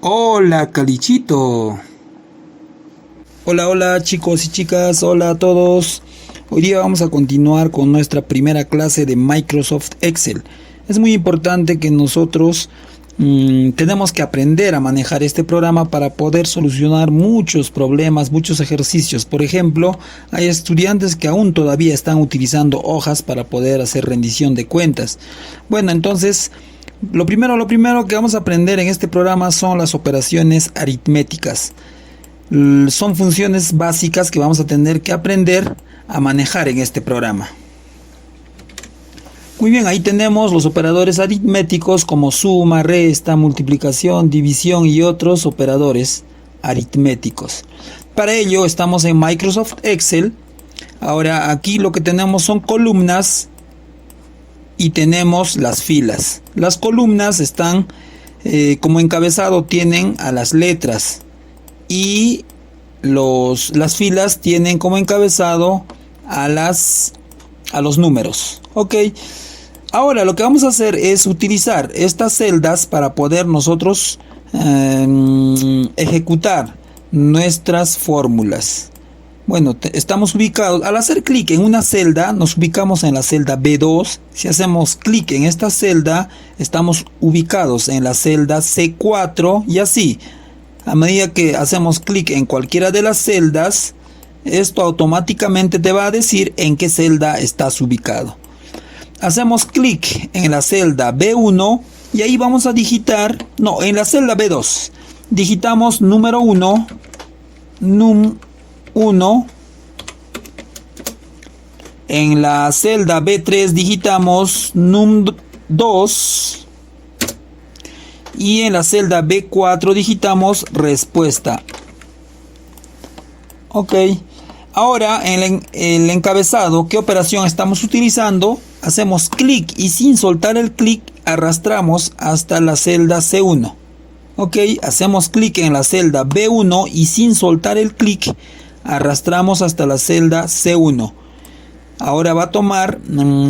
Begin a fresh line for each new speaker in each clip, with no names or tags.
Hola, Calichito. Hola chicos y chicas, hola a todos. Hoy día vamos a continuar con nuestra primera clase de Microsoft Excel. Es muy importante que nosotros tenemos que aprender a manejar este programa para poder solucionar muchos problemas, muchos ejercicios. Por ejemplo, hay estudiantes que aún todavía están utilizando hojas para poder hacer rendición de cuentas. Bueno, entonces lo primero que vamos a aprender en este programa son las operaciones aritméticas. Son funciones básicas que vamos a tener que aprender a manejar en este programa. Muy bien, ahí tenemos los operadores aritméticos como suma, resta, multiplicación, división y otros operadores aritméticos. Para ello estamos en Microsoft Excel. Ahora aquí lo que tenemos son columnas y tenemos las filas. Las columnas están como encabezado, tienen a las letras, y las filas tienen como encabezado a los números. Ok, ahora lo que vamos a hacer es utilizar estas celdas para poder nosotros ejecutar nuestras fórmulas. Bueno, estamos ubicados, al hacer clic en una celda, nos ubicamos en la celda B2. Si hacemos clic en esta celda, estamos ubicados en la celda C4 y así. A medida que hacemos clic en cualquiera de las celdas, esto automáticamente te va a decir en qué celda estás ubicado. Hacemos clic en la celda B1 y ahí vamos a digitar, en la celda B2, digitamos número 1, num 1. En la celda B3 digitamos num 2. Y en la celda B4 digitamos respuesta. Ok. Ahora en el encabezado, ¿qué operación estamos utilizando? Hacemos clic y sin soltar el clic arrastramos hasta la celda C1. Ok. Hacemos clic en la celda B1 y sin soltar el clic arrastramos hasta la celda C1. Ahora va a tomar,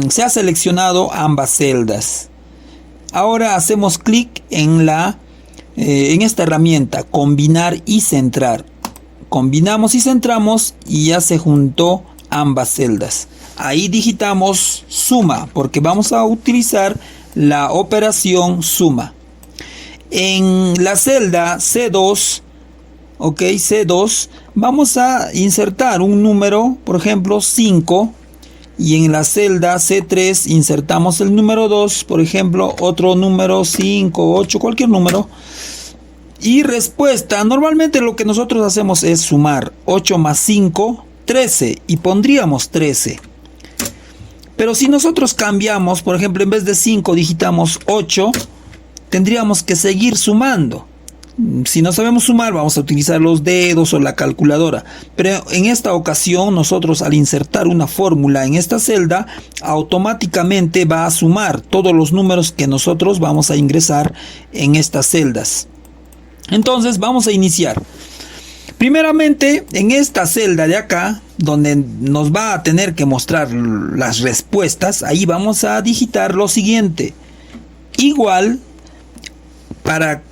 se ha seleccionado ambas celdas. Ahora hacemos clic en esta herramienta, combinar y centrar. Combinamos y centramos y ya se juntó ambas celdas. Ahí digitamos suma porque vamos a utilizar la operación suma. En la celda C2, C2, vamos a insertar un número, por ejemplo 5. Y en la celda C3 insertamos el número 2, por ejemplo, otro número 5, 8, cualquier número. Y respuesta, normalmente lo que nosotros hacemos es sumar 8 más 5, 13, y pondríamos 13. Pero si nosotros cambiamos, por ejemplo, en vez de 5 digitamos 8, tendríamos que seguir sumando. Si no sabemos sumar, vamos a utilizar los dedos o la calculadora. Pero en esta ocasión, nosotros al insertar una fórmula en esta celda, automáticamente va a sumar todos los números que nosotros vamos a ingresar en estas celdas. Entonces, vamos a iniciar. Primeramente, en esta celda de acá, donde nos va a tener que mostrar las respuestas, ahí vamos a digitar lo siguiente. Igual, para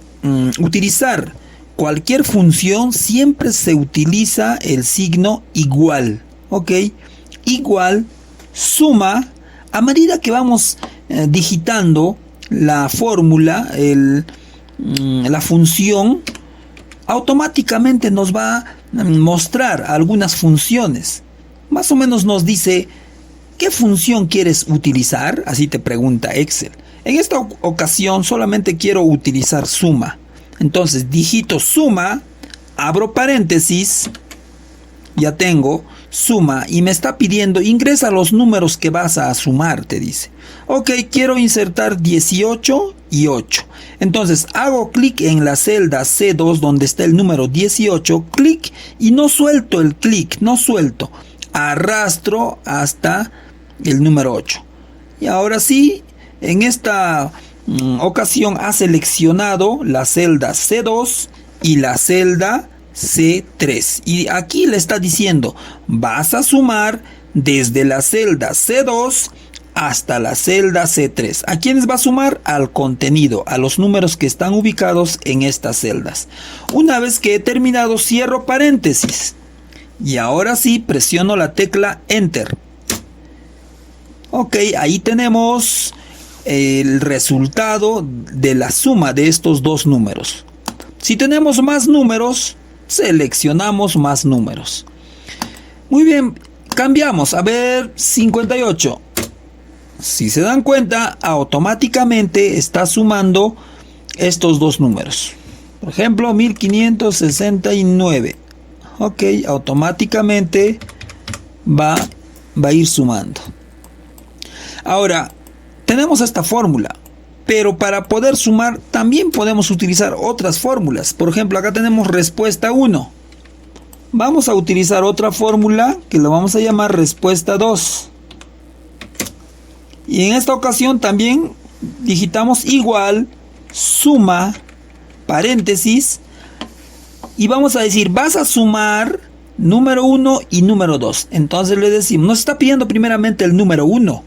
utilizar cualquier función siempre se utiliza el signo igual. Ok, igual, suma. A medida que vamos digitando la fórmula, la función, automáticamente nos va a mostrar algunas funciones. Más o menos nos dice ¿qué función quieres utilizar? Así te pregunta Excel. En esta ocasión solamente quiero utilizar suma. Entonces digito suma, abro paréntesis, ya tengo suma y me está pidiendo ingresa los números que vas a sumar, te dice. Ok, quiero insertar 18 y 8. Entonces hago clic en la celda C2 donde está el número 18, clic y no suelto el clic, arrastro hasta el número 8. Y ahora sí, en esta ocasión ha seleccionado la celda C2 y la celda C3. Y aquí le está diciendo, vas a sumar desde la celda C2 hasta la celda C3. ¿A quiénes va a sumar? Al contenido, a los números que están ubicados en estas celdas. Una vez que he terminado, cierro paréntesis. Y ahora sí, presiono la tecla Enter. Ok, ahí tenemos el resultado de la suma de estos dos números. Si tenemos más números, seleccionamos más números. Muy bien, cambiamos. A ver, 58. Si se dan cuenta, automáticamente está sumando estos dos números. Por ejemplo, 1569. Ok, automáticamente va a ir sumando. Ahora, tenemos esta fórmula, pero para poder sumar también podemos utilizar otras fórmulas. Por ejemplo, acá tenemos respuesta 1. Vamos a utilizar otra fórmula que la vamos a llamar respuesta 2. Y en esta ocasión también digitamos igual, suma, paréntesis, y vamos a decir, vas a sumar número 1 y número 2. Entonces le decimos, nos está pidiendo primeramente el número 1.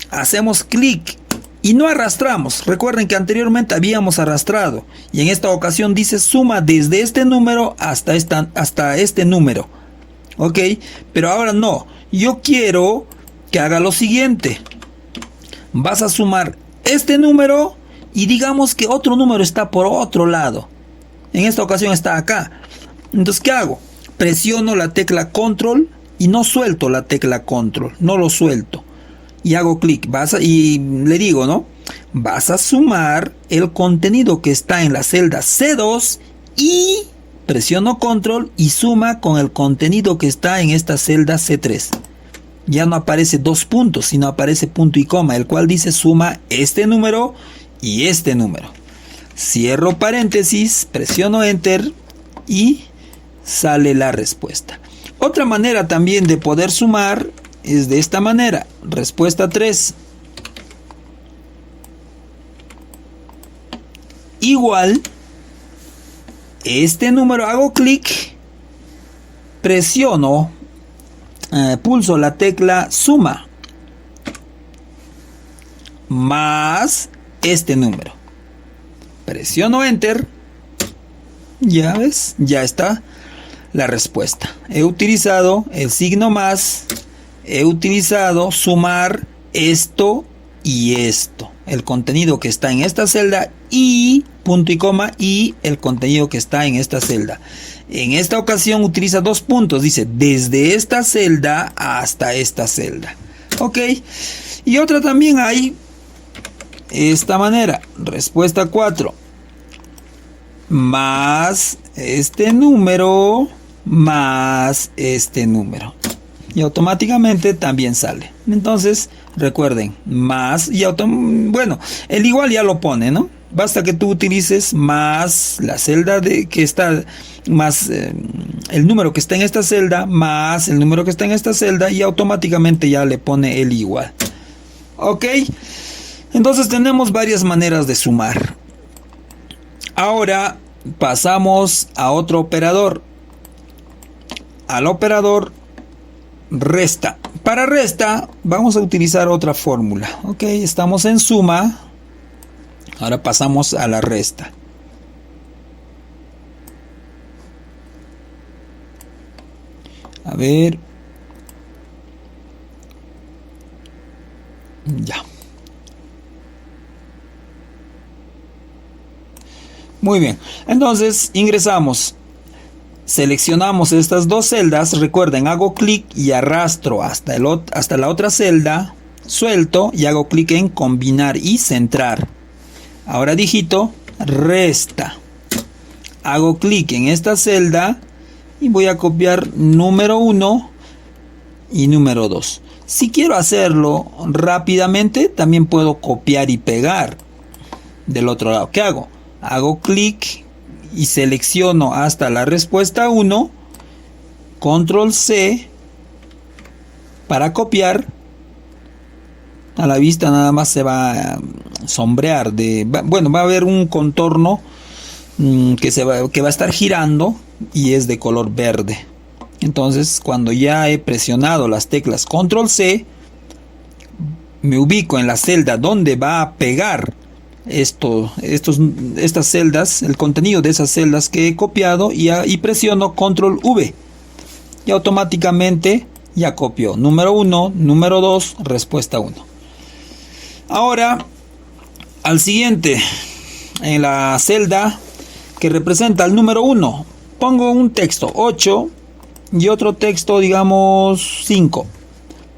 Hacemos clic y no arrastramos. Recuerden que anteriormente habíamos arrastrado. Y en esta ocasión dice suma desde este número hasta este número. Ok, pero ahora no. Yo quiero que haga lo siguiente. Vas a sumar este número y digamos que otro número está por otro lado. En esta ocasión está acá. Entonces, ¿qué hago? Presiono la tecla Control y no suelto la tecla Control. No lo suelto. Y hago clic. Y le digo, ¿no? Vas a sumar el contenido que está en la celda C2 y presiono Control y suma con el contenido que está en esta celda C3. Ya no aparece dos puntos, sino aparece punto y coma, el cual dice suma este número y este número. Cierro paréntesis, presiono Enter y sale la respuesta. Otra manera también de poder sumar es de esta manera. Respuesta 3. Igual, este número, hago clic, presiono, pulso la tecla suma más este número. Presiono Enter. Ya ves, ya está la respuesta. He utilizado el signo más, he utilizado sumar esto y esto. El contenido que está en esta celda y punto y coma y el contenido que está en esta celda. En esta ocasión utiliza dos puntos. Dice desde esta celda hasta esta celda. Ok. Y otra también hay. Esta manera. Respuesta 4. Más este número. Más este número. Y automáticamente también sale. Entonces recuerden. Más. Y bueno. El igual ya lo pone, ¿no? Basta que tú utilices más la celda que está, más el número que está en esta celda, más el número que está en esta celda y automáticamente ya le pone el igual. Ok, entonces tenemos varias maneras de sumar. Ahora pasamos a otro operador. Al operador resta. Para resta vamos a utilizar otra fórmula. Ok, estamos en suma. Ahora pasamos a la resta. A ver. Ya. Muy bien. Entonces ingresamos. Seleccionamos estas dos celdas. Recuerden, hago clic y arrastro hasta la otra celda. Suelto y hago clic en combinar y centrar. Ahora digito resta. Hago clic en esta celda y voy a copiar número 1 y número 2. Si quiero hacerlo rápidamente, también puedo copiar y pegar del otro lado. ¿Qué hago? Hago clic y selecciono hasta la respuesta 1. Control C para copiar. A la vista nada más se va a sombrear. Va a haber un contorno que va a estar girando y es de color verde. Entonces, cuando ya he presionado las teclas Control C, me ubico en la celda donde va a pegar estas celdas, el contenido de esas celdas que he copiado, y presiono control V y automáticamente ya copió número 1, número 2, respuesta 1. Ahora al siguiente, en la celda que representa el número 1, pongo un texto 8 y otro texto, digamos 5.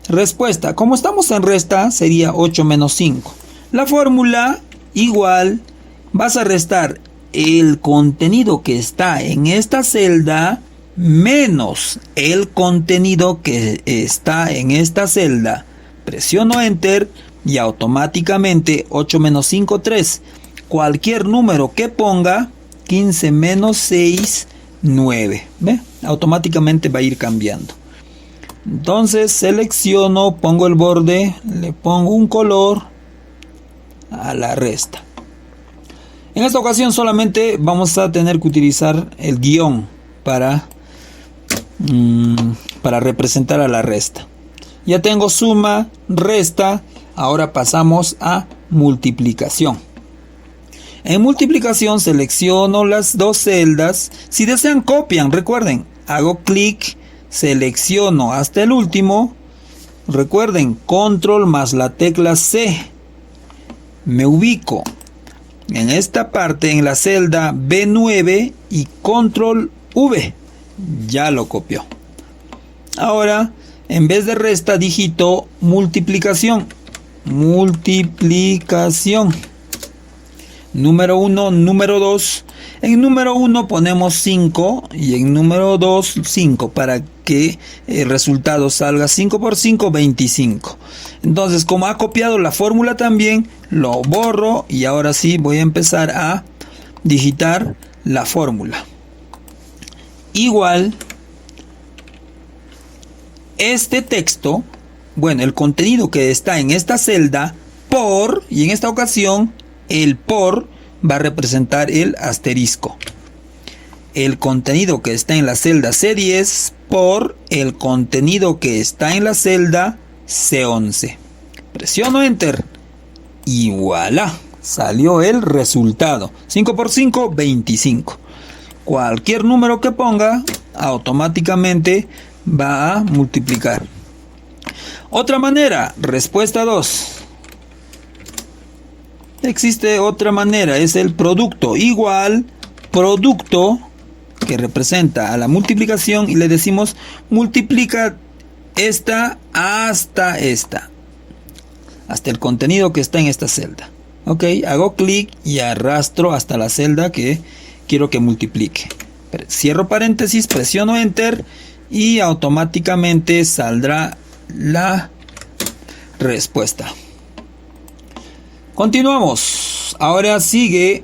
Respuesta, como estamos en resta, sería 8 menos 5. La fórmula igual, vas a restar el contenido que está en esta celda menos el contenido que está en esta celda. Presiono enter y automáticamente 8 menos 5, 3. Cualquier número que ponga, 15 menos 6, 9. ¿Ve? Automáticamente va a ir cambiando. Entonces selecciono, pongo el borde, le pongo un color a la resta. En esta ocasión solamente vamos a tener que utilizar el guión para representar a la resta. Ya tengo suma, resta, ahora pasamos a multiplicación. En multiplicación selecciono las dos celdas. Si desean copian, recuerden, hago clic, selecciono hasta el último. Recuerden, control más la tecla C. Me ubico en esta parte, en la celda B9, y control V. Ya lo copió. Ahora, en vez de resta, digito multiplicación. Multiplicación. Número 1, número 2. En número 1 ponemos 5 y en número 2 5 para que el resultado salga 5 por 5, 25. Entonces, como ha copiado la fórmula también, lo borro y ahora sí voy a empezar a digitar la fórmula. Igual, este texto, bueno, el contenido que está en esta celda, por, y en esta ocasión el por va a representar el asterisco. El contenido que está en la celda C10 por el contenido que está en la celda C11. Presiono enter y voilà, salió el resultado. 5 por 5, 25. Cualquier número que ponga automáticamente va a multiplicar. Otra manera, respuesta 2. Existe otra manera, es el producto. Igual, producto que representa a la multiplicación y le decimos multiplica esta hasta esta. Hasta el contenido que está en esta celda. Ok, hago clic y arrastro hasta la celda que quiero que multiplique. Cierro paréntesis, presiono enter y automáticamente saldrá la respuesta. Continuamos. Ahora sigue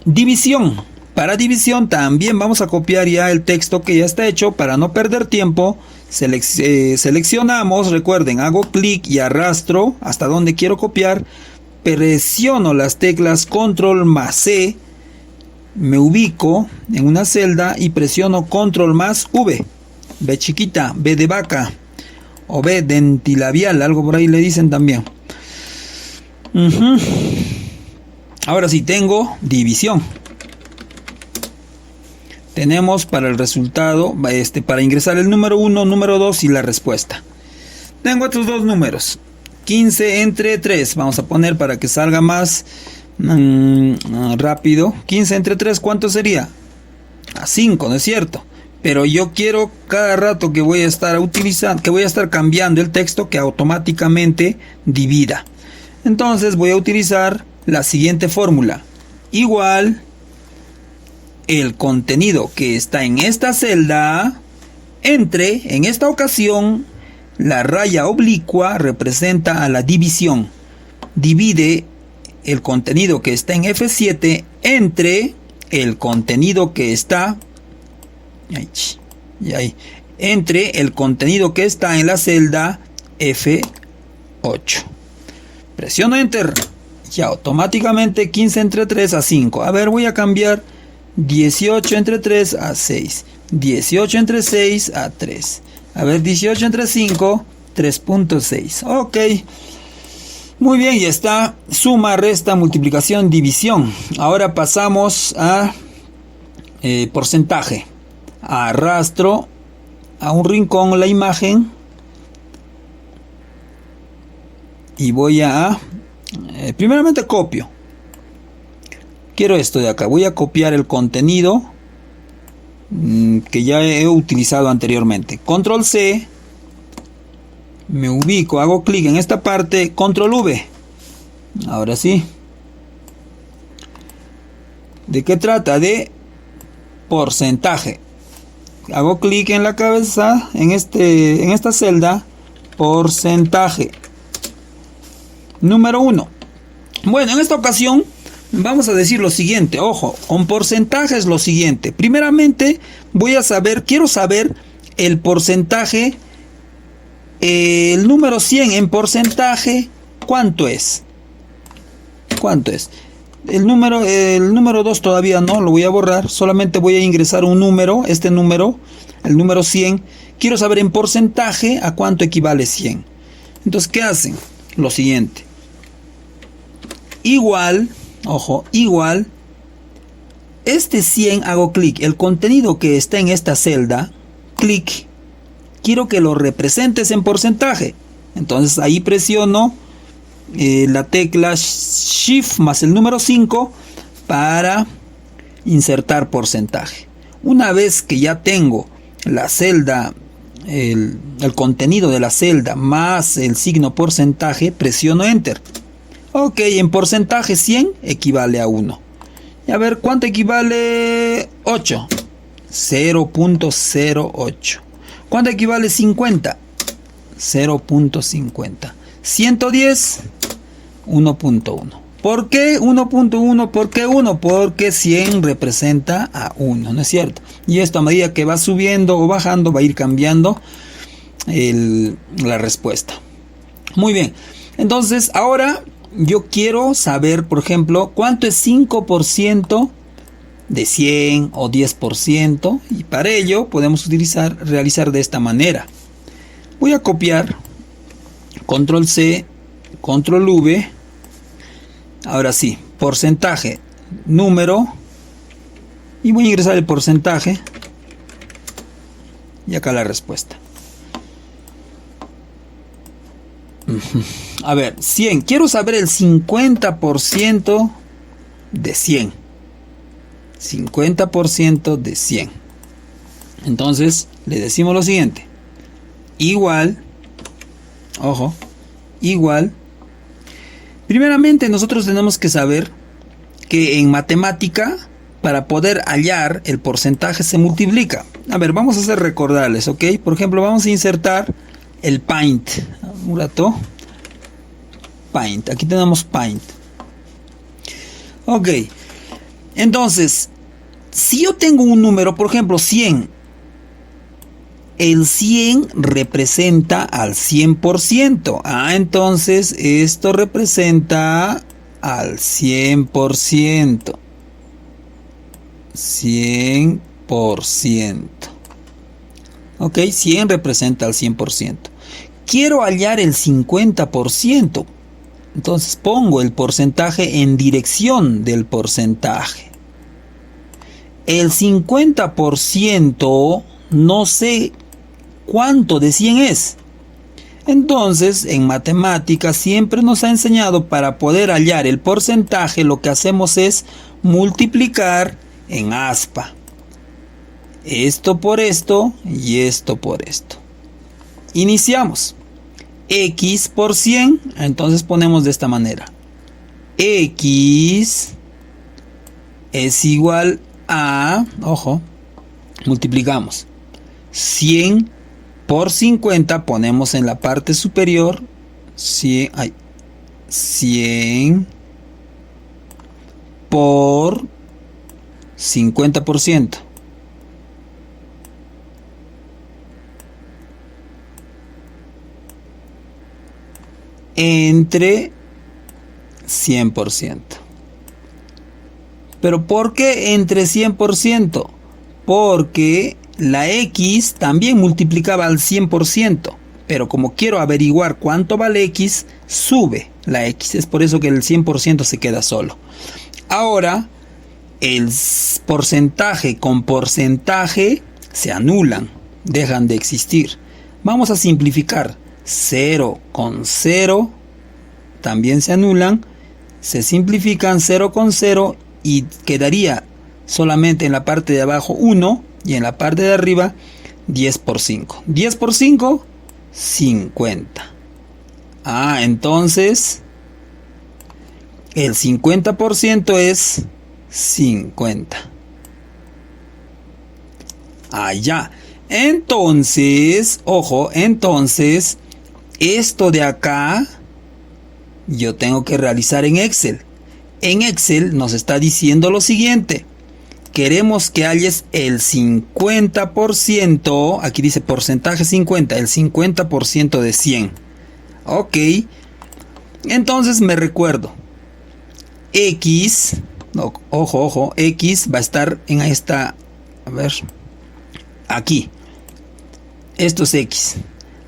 división. Para división también vamos a copiar ya el texto que ya está hecho para no perder tiempo. Seleccionamos, recuerden, hago clic y arrastro hasta donde quiero copiar. Presiono las teclas control más C. Me ubico en una celda y presiono control más V. V chiquita, V de vaca o V dentilabial, algo por ahí le dicen también. Ahora sí tengo división. Tenemos para el resultado, para ingresar el número 1, número 2 y la respuesta. Tengo estos dos números. 15 entre 3. Vamos a poner para que salga más rápido. 15 entre 3, ¿cuánto sería? A 5, ¿no es cierto? Pero yo quiero cada rato que voy a estar utilizando, que voy a estar cambiando el texto, que automáticamente divida. Entonces voy a utilizar la siguiente fórmula. Igual el contenido que está en esta celda entre, en esta ocasión, la raya oblicua representa a la división. Divide el contenido que está en F7 entre el contenido que está entre el contenido que está en la celda F8. Presiono enter y automáticamente 15 entre 3 a 5. A ver, voy a cambiar 18 entre 3 a 6. 18 entre 6 a 3. A ver, 18 entre 5, 3.6. Ok. Muy bien, ya está. Suma, resta, multiplicación, división. Ahora pasamos a porcentaje. Arrastro a un rincón la imagen y voy a primeramente copio. Quiero esto de acá. Voy a copiar el contenido que ya he utilizado anteriormente. Control C. Me ubico, hago clic en esta parte, control V. Ahora sí. ¿De qué trata? De porcentaje. Hago clic en la cabeza, en esta celda, porcentaje. Número 1. Bueno, en esta ocasión vamos a decir lo siguiente. Ojo, con porcentaje es lo siguiente. Primeramente, quiero saber el porcentaje. El número 100 en porcentaje, ¿cuánto es? ¿Cuánto es? El número 2 todavía no, lo voy a borrar. Solamente voy a ingresar un número, el número 100. Quiero saber en porcentaje a cuánto equivale 100. Entonces, ¿qué hacen? Lo siguiente. Igual, ojo, igual. Este 100 hago clic. El contenido que está en esta celda, clic. Quiero que lo representes en porcentaje. Entonces ahí presiono la tecla Shift más el número 5 para insertar porcentaje. Una vez que ya tengo la celda, el contenido de la celda más el signo porcentaje, presiono Enter. Ok, en porcentaje 100 equivale a 1. Y a ver, ¿cuánto equivale 8? 0.08. ¿Cuánto equivale 50? 0.50. 110, 1.1. ¿Por qué 1.1? ¿Por qué 1? Porque 100 representa a 1, ¿no es cierto? Y esto a medida que va subiendo o bajando va a ir cambiando la respuesta. Muy bien. Entonces, ahora yo quiero saber, por ejemplo, cuánto es 5% de 100 o 10%, y para ello podemos realizar de esta manera. Voy a copiar, control C, control V. Ahora sí, porcentaje, número, y voy a ingresar el porcentaje y acá la respuesta. A ver, 100, quiero saber el 50% de 100. 50% de 100. Entonces le decimos lo siguiente. Igual, ojo, igual. Primeramente nosotros tenemos que saber que en matemática, para poder hallar el porcentaje se multiplica. A ver, vamos a hacer recordarles, ¿ok? Por ejemplo, vamos a insertar el Paint. Un rato. Paint, aquí tenemos Paint. Ok. Entonces, si yo tengo un número, por ejemplo, 100, el 100 representa al 100%. Entonces esto representa al 100%. 100%. Ok, 100 representa al 100%. Quiero hallar el 50%. Entonces pongo el porcentaje en dirección del porcentaje. El 50% no sé cuánto de 100 es. Entonces, en matemáticas siempre nos ha enseñado, para poder hallar el porcentaje, lo que hacemos es multiplicar en aspa. Esto por esto y esto por esto. Iniciamos. X por 100, entonces ponemos de esta manera. X es igual a, ojo, multiplicamos 100 por 50, ponemos en la parte superior 100 por 50%. Entre 100%. ¿Pero por qué entre 100%? Porque la X también multiplicaba al 100%. pero como quiero averiguar cuánto vale X, sube la X. Es por eso que el 100% se queda solo. Ahora, el porcentaje con porcentaje se anulan, dejan de existir. Vamos a simplificar. 0 con 0 también se anulan, se simplifican 0 con 0 y quedaría solamente en la parte de abajo 1 y en la parte de arriba 10 por 5. 10 por 5, 50. Entonces el 50% es 50. Ya. Entonces, ojo, entonces esto de acá yo tengo que realizar en Excel. En Excel nos está diciendo lo siguiente. Queremos que halles el 50%. Aquí dice porcentaje 50. El 50% de 100. Ok. Entonces me recuerdo. X. Ojo. X va a estar en esta. A ver. Aquí. Esto es X.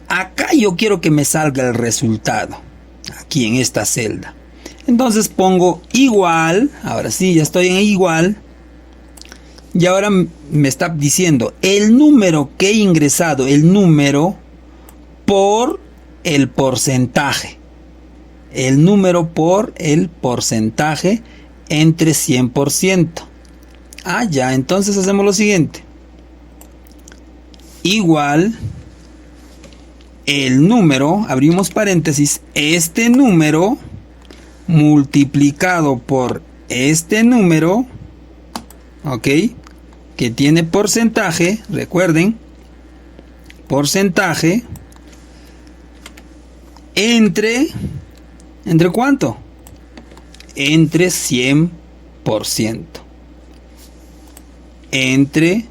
Acá yo quiero que me salga el resultado. Aquí en esta celda. Entonces pongo igual. Ahora sí, ya estoy en igual. Y ahora me está diciendo el número que he ingresado. El número por el porcentaje. El número por el porcentaje entre 100%. Ya, entonces hacemos lo siguiente. Igual el número, abrimos paréntesis, este número multiplicado por este número, ok, que tiene porcentaje, recuerden, porcentaje, ¿entre cuánto? Entre 100%. Entre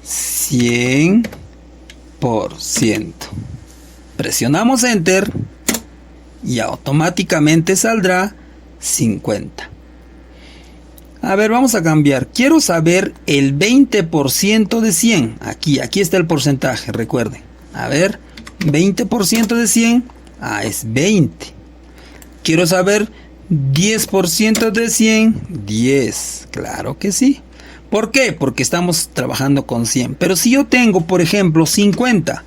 100%. Presionamos Enter y automáticamente saldrá 50. A ver, vamos a cambiar. Quiero saber el 20% de 100. Aquí está el porcentaje, recuerden. A ver, 20% de 100. Es 20. Quiero saber 10% de 100. 10. Claro que sí. ¿Por qué? Porque estamos trabajando con 100. Pero si yo tengo, por ejemplo, 50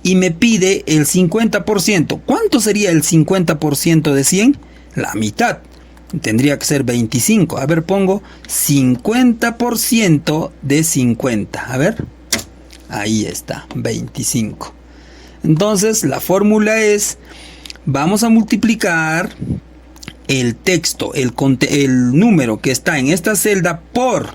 y me pide el 50%, ¿cuánto sería el 50% de 100? La mitad. Tendría que ser 25. A ver, pongo 50% de 50. A ver. Ahí está, 25. Entonces, la fórmula es, vamos a multiplicar el texto, el número que está en esta celda por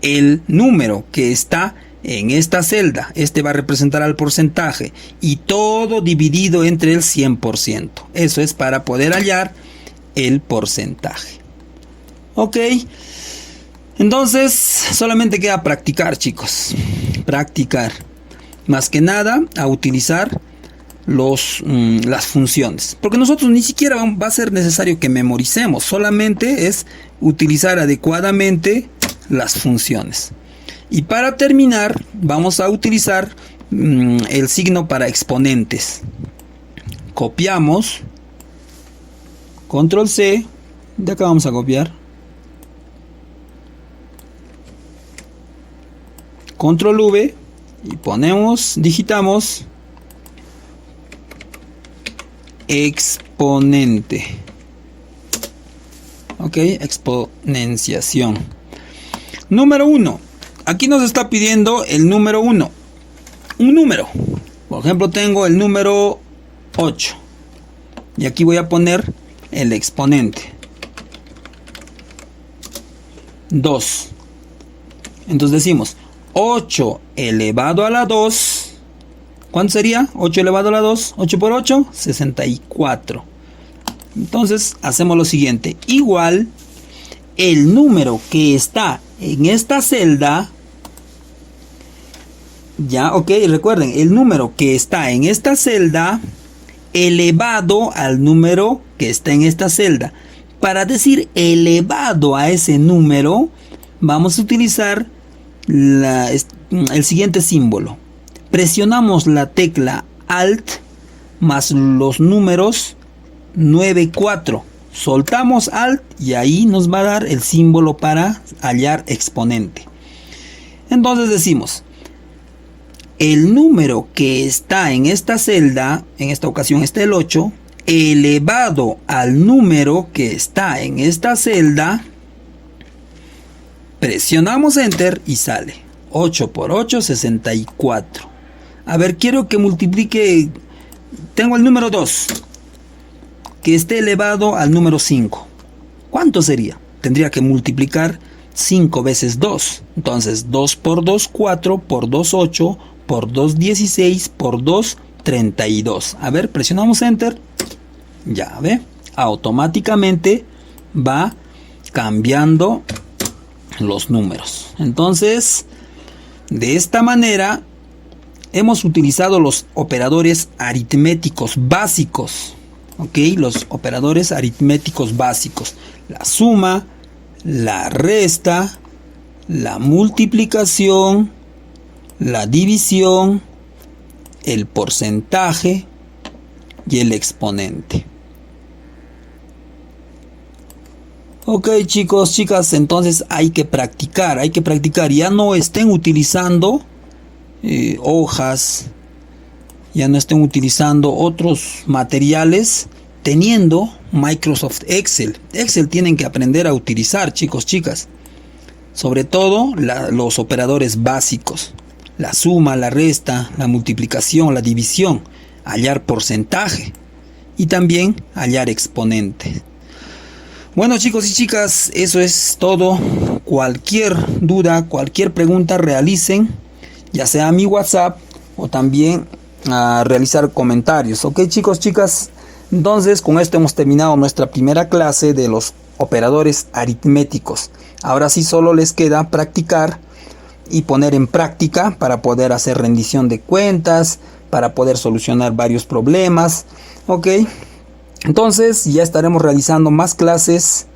el número que está en esta celda. Este va a representar al porcentaje y todo dividido entre el 100%. Eso es para poder hallar el porcentaje. Ok. Entonces solamente queda practicar, chicos. Practicar. Más que nada a utilizar las funciones. Porque nosotros ni siquiera va a ser necesario que memoricemos. Solamente es utilizar adecuadamente las funciones. Y para terminar vamos a utilizar el signo para exponentes. Copiamos. Control C. De acá vamos a copiar. Control V. Y digitamos exponente. Ok, exponenciación. Número 1. Aquí nos está pidiendo el número 1. Un número. Por ejemplo, tengo el número 8. Y aquí voy a poner el exponente. 2. Entonces decimos 8 elevado a la 2. ¿Cuánto sería? 8 elevado a la 2. 8 por 8, 64. Entonces hacemos lo siguiente. Igual el número que está en esta celda. Ya, ok, recuerden, el número que está en esta celda elevado al número que está en esta celda. Para decir elevado a ese número, vamos a utilizar el siguiente símbolo. Presionamos la tecla Alt más los números 9, 4. Soltamos Alt y ahí nos va a dar el símbolo para hallar exponente. Entonces decimos, el número que está en esta celda, en esta ocasión está el 8, elevado al número que está en esta celda, presionamos Enter y sale 8 por 8, 64. A ver, quiero que multiplique, tengo el número 2, que esté elevado al número 5. ¿Cuánto sería? Tendría que multiplicar 5 veces 2. Entonces 2 por 2, 4, por 2, 8, por 2, 16, por 2, 32. A ver, presionamos Enter. Ya ve, automáticamente va cambiando los números. Entonces, de esta manera hemos utilizado los operadores aritméticos básicos. Ok, los operadores aritméticos básicos. La suma, la resta, la multiplicación, la división, el porcentaje y el exponente. Ok, chicos, chicas, entonces hay que practicar. Ya no estén utilizando hojas, ya no estén utilizando otros materiales teniendo Microsoft Excel. Excel tienen que aprender a utilizar, chicos, chicas. Sobre todo los operadores básicos. La suma, la resta, la multiplicación, la división, hallar porcentaje y también hallar exponente. Bueno, chicos y chicas, eso es todo. Cualquier duda, cualquier pregunta realicen, ya sea a mi WhatsApp o también a realizar comentarios. Ok, chicos, chicas, entonces con esto hemos terminado nuestra primera clase de los operadores aritméticos. Ahora sí solo les queda practicar y poner en práctica para poder hacer rendición de cuentas, para poder solucionar varios problemas. Ok, entonces ya estaremos realizando más clases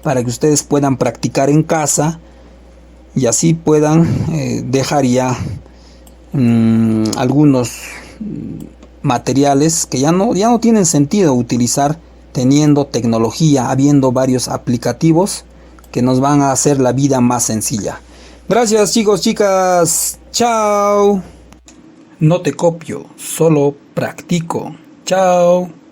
para que ustedes puedan practicar en casa y así puedan dejar ya algunos materiales que ya no tienen sentido utilizar teniendo tecnología, habiendo varios aplicativos que nos van a hacer la vida más sencilla. Gracias, chicos, chicas. Chao. No te copio, solo practico. Chao.